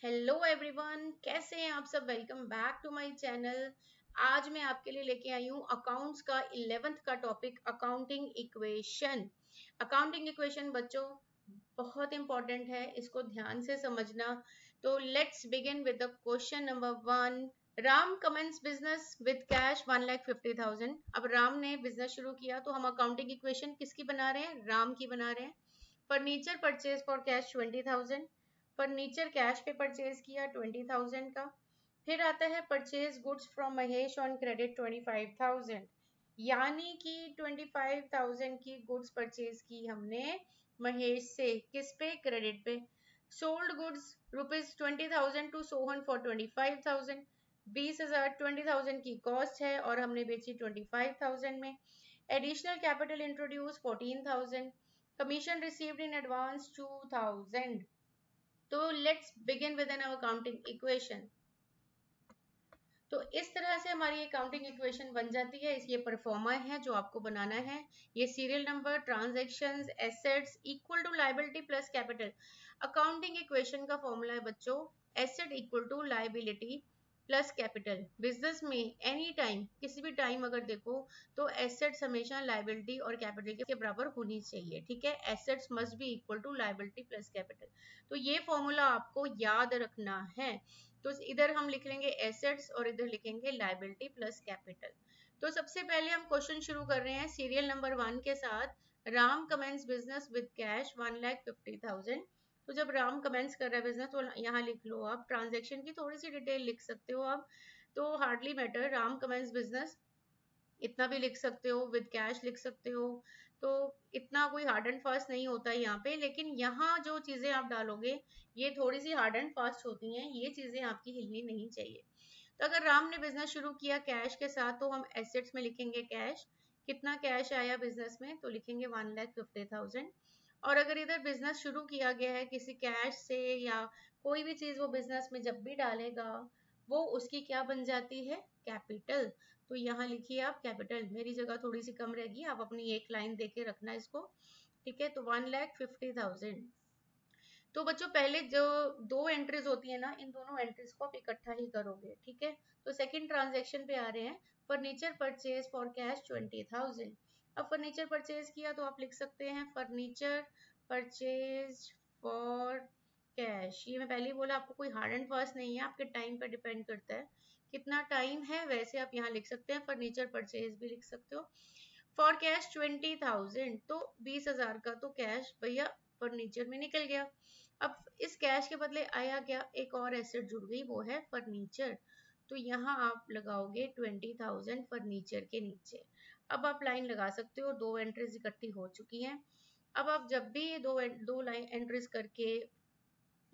Hello everyone, कैसे हैं आप सब। Welcome back to my channel. आज मैं आपके लिए लेके आई हूँ अकाउंट्स का 11th का topic accounting equation. Accounting equation बच्चों बहुत इंपॉर्टेंट है, इसको ध्यान से समझना। तो let's begin with the question number 1। Ram commence business with cash 1,50,000। अब राम ने बिजनेस शुरू किया तो हम अकाउंटिंग इक्वेशन किसकी बना रहे हैं? राम की बना रहे हैं। Furniture purchase for cash 20,000। Furniture cash पे परचेज किया 20,000 का। फिर आता है purchase goods from Mahesh on credit 25,000, यानी कि 25,000 की गुड्स परचेज की हमने महेश से। किस पे? क्रेडिट पे। Sold goods ₹20,000 to Sohan for 25,000। 20,000 20,000 की कॉस्ट है और हमने बेची 25,000 में। Additional capital introduce 14,000। Commission received in advance 2,000। तो let's begin with an accounting equation. तो इस तरह से हमारी अकाउंटिंग इक्वेशन बन जाती है। ये परफॉर्मा है जो आपको बनाना है। ये serial number, transactions, assets equal to liability plus capital. Accounting equation का फॉर्मूला है बच्चों, asset equal to liability plus capital. Business में एनी टाइम, किसी भी टाइम अगर देखो तो एसेट्स हमेशा लायबिलिटी और कैपिटल के बराबर होनी चाहिए। ठीक है, assets must be equal to liability plus capital. तो ये फॉर्मूला आपको याद रखना है। तो इधर हम लिख लेंगे एसेट्स और इधर लिखेंगे लायबिलिटी प्लस कैपिटल। तो सबसे पहले हम क्वेश्चन शुरू कर रहे हैं सीरियल नंबर 1 के साथ। Ram commence business with cash 1,50,000। तो जब राम कमेंस कर रहा है बिजनेस तो यहाँ लिख लो आप। ट्रांजेक्शन की थोड़ी सी डिटेल लिख सकते हो आप, तो hardly matter. Ram commence business इतना भी लिख सकते हो, विद कैश लिख सकते हो। तो इतना कोई हार्ड एंड फास्ट नहीं होता है यहाँ पे, लेकिन यहाँ जो चीजें आप डालोगे ये थोड़ी सी हार्ड एंड फास्ट होती हैं, ये चीजें आपकी हिलनी नहीं चाहिए। तो अगर राम ने बिजनेस शुरू किया कैश के साथ तो हम एसेट्स में लिखेंगे कैश। कितना कैश आया बिजनेस में? तो लिखेंगे 1,50,000। और अगर इधर बिजनेस शुरू किया गया है किसी कैश से या कोई भी चीज वो बिजनेस में जब भी डालेगा वो उसकी क्या बन जाती है? कैपिटल। तो यहाँ लिखिए आप कैपिटल। मेरी जगह थोड़ी सी कम रहेगी, आप अपनी एक लाइन देके रखना इसको। ठीक है, तो 1,50,000। तो बच्चों पहले जो दो एंट्रीज होती है ना, इन दोनों एंट्रीज को आप इकट्ठा ही करोगे। ठीक है, तो सेकंड ट्रांजैक्शन पे आ रहे हैं। Furniture purchase for cash 20,000। अब फर्नीचर परचेज किया तो आप लिख सकते हैं फर्नीचर परचेज फॉर कैश। ये मैं पहले ही बोला आपको कोई हार्ड एंड फास्ट नहीं है, आपके टाइम पर डिपेंड करता है कितना टाइम है। वैसे आप यहाँ लिख सकते हैं, फर्नीचर परचेज भी लिख सकते हो। फॉर कैश 20,000, तो 20,000 का तो कैश भैया फर्नीचर में निकल गया। अब इस कैश के बदले आया क्या? एक और एसेट जुड़ गई, वो है फर्नीचर। तो यहाँ आप लगाओगे 20,000 फर्नीचर के नीचे। अब आप लाइन लगा सकते हो, दो एंट्रीज इकट्ठी हो चुकी हैं। अब आप जब भी ये दो लाइन एंट्रीज करके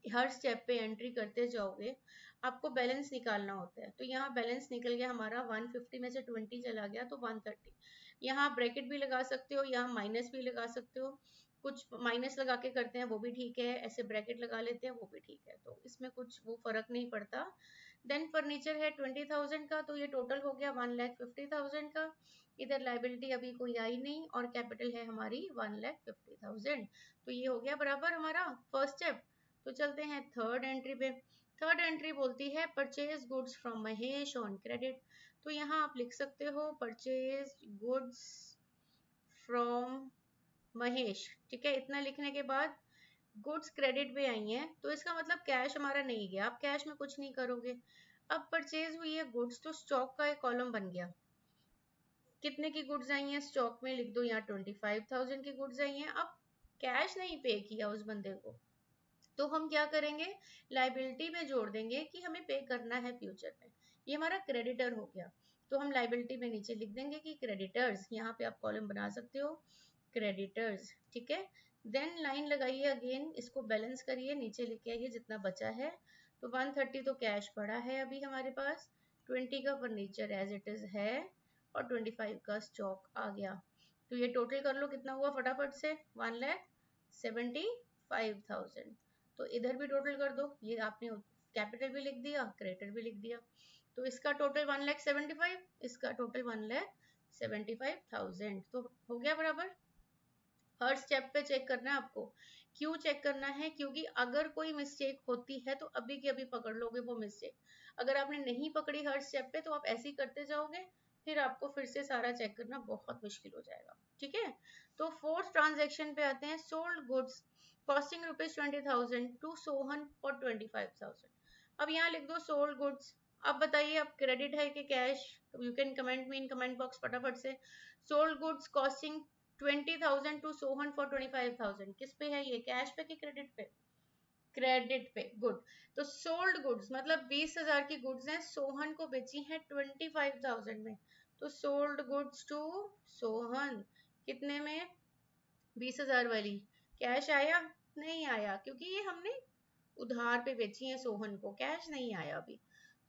हर स्टेप पे एंट्री करते जाओगे, आपको बैलेंस निकालना होता है। तो यहाँ बैलेंस निकल गया हमारा 150 में से 20 चला गया तो 130। यहाँ ब्रैकेट भी लगा सकते हो, यहाँ माइनस भी लगा सकते हो। कुछ माइनस लगा के करते हैं वो भी ठीक है, ऐसे ब्रैकेट लगा लेते हैं वो भी ठीक है, तो इसमें कुछ वो फर्क नहीं पड़ता। देन फर्नीचर है 20,000 का, तो ये टोटल हो गया 1,50,000 का। इधर लाइबिलिटी अभी कोई आई नहीं और कैपिटल है हमारी 1,50,000। तो ये हो गया बराबर हमारा फर्स्ट स्टेप। तो चलते हैं थर्ड एंट्री पे। थर्ड एंट्री बोलती है purchase goods from Mahesh on credit. तो यहाँ आप लिख सकते हो परचेज गुड्स फ्रॉम महेश। ठीक है, इतना लिखने के बाद गुड्स क्रेडिट पे आई हैं, तो इसका मतलब कैश हमारा नहीं गया, आप कैश में कुछ नहीं करोगे। अब परचेज हुई है गुड्स, तो स्टॉक का एक कॉलम बन गया। कितने की गुड्स आई हैं स्टॉक में? लिख दो यहाँ 25,000 की गुड्स आई हैं। अब कैश नहीं पे किया उस बंदे को, तो हम क्या करेंगे? लाइबिलिटी में जोड़ देंगे कि हमें पे करना है फ्यूचर में। ये हमारा क्रेडिटर हो गया। तो हम लाइबिलिटी में नीचे लिख देंगे कि क्रेडिटर्स। यहाँ पे आप कॉलम बना सकते हो क्रेडिटर्स। ठीक है, देन लाइन लगाइए अगेन, इसको बैलेंस करिए, नीचे लेके आइए जितना बचा है। तो 130 तो कैश पड़ा है अभी हमारे पास, 20 का फर्नीचर एज इट इज है और 25 का स्टॉक आ गया। तो ये टोटल कर लो कितना हुआ फटाफट से, 1,75,000। तो इधर भी टोटल कर दो, ये आपने कैपिटल भी लिख दिया, क्रेडिटर भी लिख दिया। तो इसका टोटल 1,75,000, इसका टोटल 1,75,000। तो हो गया बराबर। हर स्टेप पे चेक करना है आपको क्यों चेक करना है? क्योंकि अगर कोई मिस्टेक होती है तो अभी के अभी पकड़ लोगे वो मिस्टेक। अगर आपने नहीं पकड़ी हर स्टेप पे तो आप ऐसे ही करते जाओगे, फिर आपको फिर से सारा चेक करना बहुत मुश्किल हो जाएगा। ठीक है, तो फोर्थ ट्रांजेक्शन पे आते हैं। Sold goods costing ₹20,000 to Sohan for 25,000। अब यहाँ लिख दो सोल्ड गुड्स। अब बताइए अब क्रेडिट है कि cash? You can comment me in comment box फटाफट से। Sold goods costing 20,000 to Sohan for 25,000, किस पे है ये? कैश पे कि क्रेडिट पे? क्रेडिट पे। गुड। तो सोल्ड गुड्स मतलब 20,000 की गुड्स हैं, सोहन को बेची है 25,000 में। तो सोल्ड गुड्स टू सोहन कितने में? 20,000 वाली। कैश आया? नहीं आया, क्योंकि ये हमने उधार पे बेची है सोहन को, कैश नहीं आया अभी।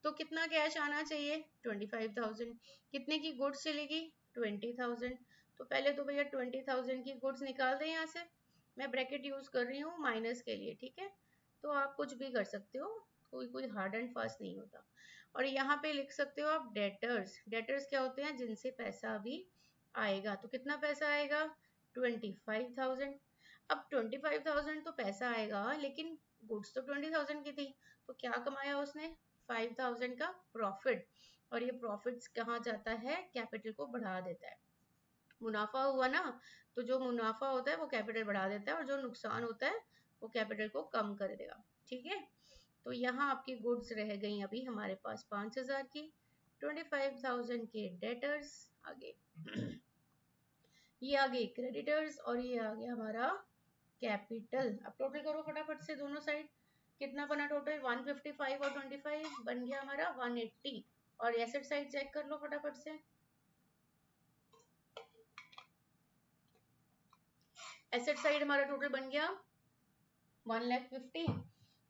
तो कितना कैश आना चाहिए? 25,000। कितने की गुड्स चलेगी? 20,000। तो पहले तो भैया 20,000 की गुड्स निकाल दें यहाँ से। मैं ब्रैकेट यूज कर रही हूँ माइनस के लिए, ठीक है? तो आप कुछ भी कर सकते हो, कोई हार्ड एंड फास्ट नहीं होता। और यहाँ पे लिख सकते हो आप डेटर्स। डेटर्स क्या होते हैं? जिनसे पैसा अभी आएगा। तो कितना पैसा आएगा? 25,000। अब 25,000 तो पैसा आएगा, लेकिन गुड्स तो 20,000 की थी, तो क्या कमाया उसने? 5,000 का प्रॉफिट। और ये प्रॉफिट्स कहाँ जाता है? कैपिटल को बढ़ा देता है। मुनाफा हुआ ना, तो जो मुनाफा होता है वो कैपिटल बढ़ा देता है, और जो नुकसान होता है वो कैपिटल को कम कर देगा। ठीक है, तो यहाँ आपकी गुड्स रह गई अभी हमारे पास 5,000 की, 25,000 के डेटर्स आगे ये आ गए क्रेडिटर्स, और ये आ गया हमारा कैपिटल। अब टोटल करो फटाफट से दोनों साइड, कितना बना टोटल? 155 और 25 बन गया हमारा 180। और एसेट साइड चेक कर लो फटाफट से। एसेट साइड हमारा टोटल बन गया 1,50,000।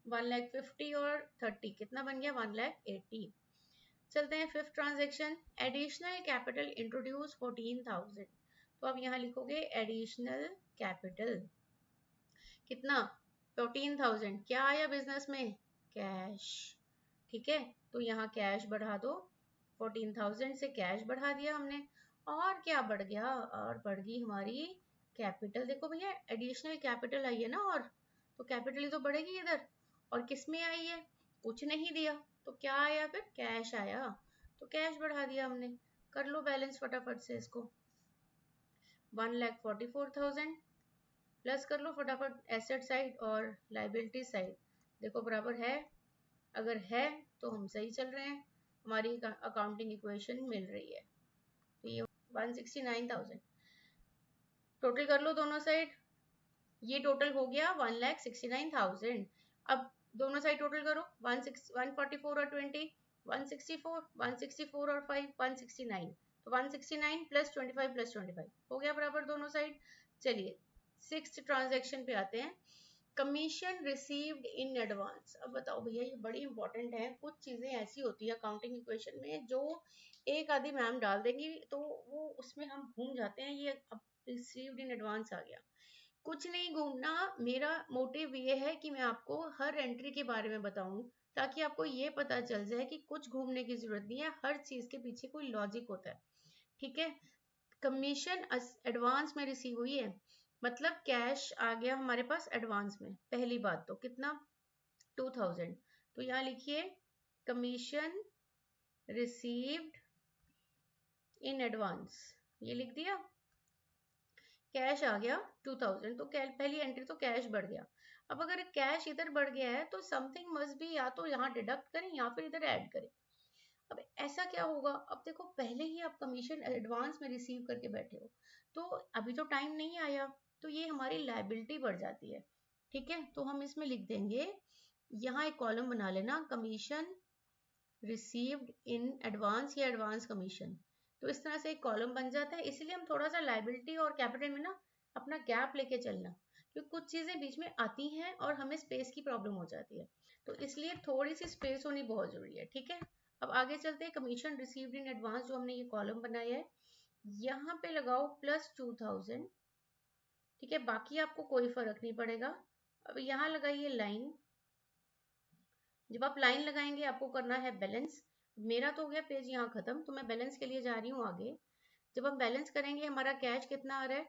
1,50,000 और 30 कितना बन गया? 1,80,000। चलते हैं fifth transaction. Additional capital introduce 14,000। तो अब यहाँ लिखोगे एडिशनल कैपिटल कितना? 14,000। क्या आया बिजनेस में? कैश। ठीक है, तो यहाँ कैश बढ़ा दो। 14,000 से कैश बढ़ा दिया हमने, और क्या बढ़ गया? और बढ़ गई हमारी कैपिटल। देखो भैया एडिशनल कैपिटल आई है ना, और तो कैपिटल ही तो बढ़ेगी इधर। और किस में आई है? कुछ नहीं दिया, तो क्या आया फिर? कैश आया। तो कैश बढ़ा दिया हमने। कर लो बैलेंस फटाफट से इसको। 1,44,000 प्लस कर लो फटाफट एसेट साइड और लाइबिलिटी साइड। देखो बराबर है? अगर है तो हम सही चल रहे हैं, हमारी अकाउंटिंग इक्वेशन मिल रही है। तो ये 169,000 टोटल कर लो दोनों साइड। ये टोटल हो गया 1,69,000। अब दोनों साइड टोटल करो। 144 और 20 164, 164 और 5 169। तो 169 प्लस 25 प्लस 25 हो गया बराबर दोनों साइड। चलिए सिक्स्थ ट्रांजेक्शन पे आते हैं। Commission received in advance. अब बताओ भैया ये बड़ी इंपॉर्टेंट है। कुछ चीजें ऐसी होती है अकाउंटिंग इक्वेशन में जो एक आधी मैम डाल देंगी तो वो उसमें हम घूम जाते हैं। ये अब रिसीव्ड इन एडवांस आ गया। कुछ नहीं घूमना, मेरा मोटिव ये है कि मैं आपको हर एंट्री के बारे में बताऊं, ताकि आपको ये पता चल जाए कि कुछ घूमने की जरूरत नहीं है, हर चीज के पीछे कोई लॉजिक होता है। ठीक है, कमीशन एडवांस में रिसीव हुई है, मतलब कैश आ गया हमारे पास एडवांस में। पहली बात तो कितना? 2,000। तो यहाँ लिखिए कमीशन रिसीव्ड इन एडवांस, ये लिख दिया। कैश आ गया 2,000, तो पहली एंट्री तो कैश बढ़ गया। अब अगर कैश इधर बढ़ गया है तो समथिंग मस्ट बी, या तो यहाँ डिडक्ट करें या फिर इधर ऐड करें। अब ऐसा क्या होगा? अब देखो पहले ही आप कमीशन एडवांस में रिसीव करके बैठे हो, तो अभी तो टाइम नहीं आया, तो ये हमारी लायबिलिटी बढ़ जाती है। ठीक है, तो हम इसमें लिख देंगे, यहाँ एक कॉलम बना लेना, कमीशन रिसीव्ड इन एडवांस या एडवांस कमीशन। तो इस तरह से एक कॉलम बन जाता है। इसलिए हम थोड़ा सा लायबिलिटी और कैपिटल में ना अपना गैप लेके चलना, क्योंकि कुछ चीजें बीच में आती हैं और हमें स्पेस की प्रॉब्लम हो जाती है, तो इसलिए थोड़ी सी स्पेस होनी बहुत जरूरी है। ठीक है, अब आगे चलते हैं। कमीशन रिसीव्ड इन एडवांस जो हमने ये कॉलम बनाया है, यहाँ पे लगाओ प्लस 2,000। ठीक है, बाकी आपको कोई फर्क नहीं पड़ेगा। अब यहाँ लगाइए लाइन। जब आप लाइन लगाएंगे आपको करना है बैलेंस। मेरा तो हो गया पेज यहाँ खत्म, तो मैं बैलेंस के लिए जा रही हूँ आगे। जब हम बैलेंस करेंगे हमारा कैश कितना आ रहा है?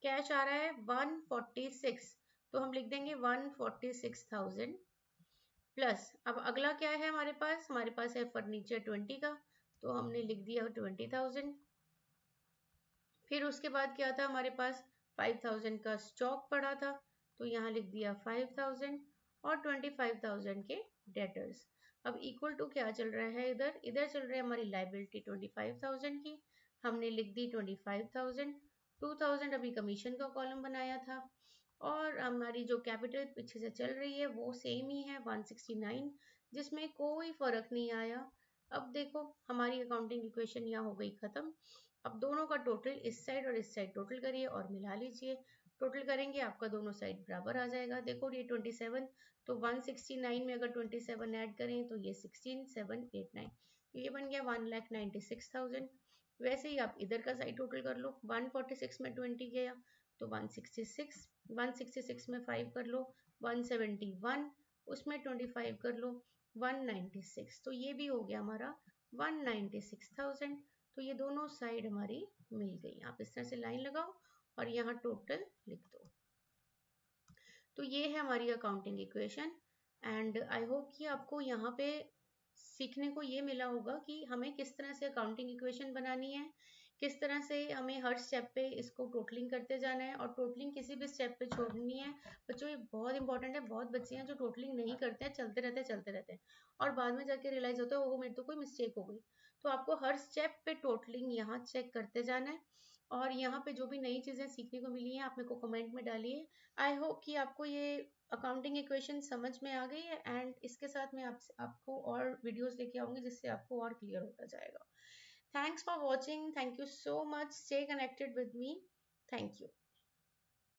कैश आ रहा है 146। तो हम लिख देंगे 146,000 प्लस, अब अगला क्या है हमारे पास है फर्नीचर 20 का, तो हमने लिख दिया 20,000। फिर उसके बाद क्या था हमारे पास 5,000 का स्टॉक पड़ा था, तो यहाँ लिख दिया 5,000 और 25,000 के डेटर्स। अब इक्वल टू क्या चल रहा है, इधर इधर चल रहा है हमारी लाइबिलिटी 25,000 की, हमने लिख दी 25,000। 2,000 अभी कमीशन का कॉलम बनाया था, और हमारी जो कैपिटल पीछे से चल रही है वो सेम ही है 169, जिसमें कोई फर्क नहीं आया। अब देखो हमारी अकाउंटिंग इक्वेशन यहाँ हो गई खत्म। अब दोनों का टोटल इस साइड और इस साइड टोटल करिए और मिला लीजिए। टोटल करेंगे आपका दोनों साइड बराबर आ जाएगा। देखो ये 27, तो 169 में अगर 27 ऐड करें तो ये 16,789, तो ये बन गया 1,96,000। वैसे ही आप इधर का साइड टोटल कर लो, 146 में 20 गया तो 166, 166 में 5 कर लो 171, उसमें 25 कर लो 196, तो ये भी हो गया हमारा 196,000। तो ये दोनों साइड हमारी मिल गई। आप इस तरह से लाइन लगाओ और यहाँ टोटल लिख दो। तो ये है हमारी accounting equation, and I hope कि आपको यहाँ पे सीखने को ये मिला होगा कि हमें किस तरह से अकाउंटिंग इक्वेशन बनानी है, किस तरह से हमें हर स्टेप पे इसको टोटलिंग करते जाना है, और टोटलिंग किसी भी स्टेप पे छोड़नी है। बच्चों ये बहुत इंपॉर्टेंट है, बहुत बच्चे हैं जो टोटलिंग नहीं करते हैं, चलते रहते हैं और बाद में जाके रियलाइज होता है वो मेरे तो कोई मिस्टेक हो गई। तो आपको हर स्टेप पे टोटलिंग यहाँ चेक करते जाना है, और यहाँ पे जो भी नई चीज़ें सीखने को मिली हैं आप मेरे को कमेंट में डालिए। आई होप कि आपको ये अकाउंटिंग इक्वेशन समझ में आ गई है, एंड इसके साथ मैं आपको और वीडियोस लेके आऊंगी जिससे आपको और क्लियर होता जाएगा। Thanks for watching, thank you so much, stay connected with me, thank you.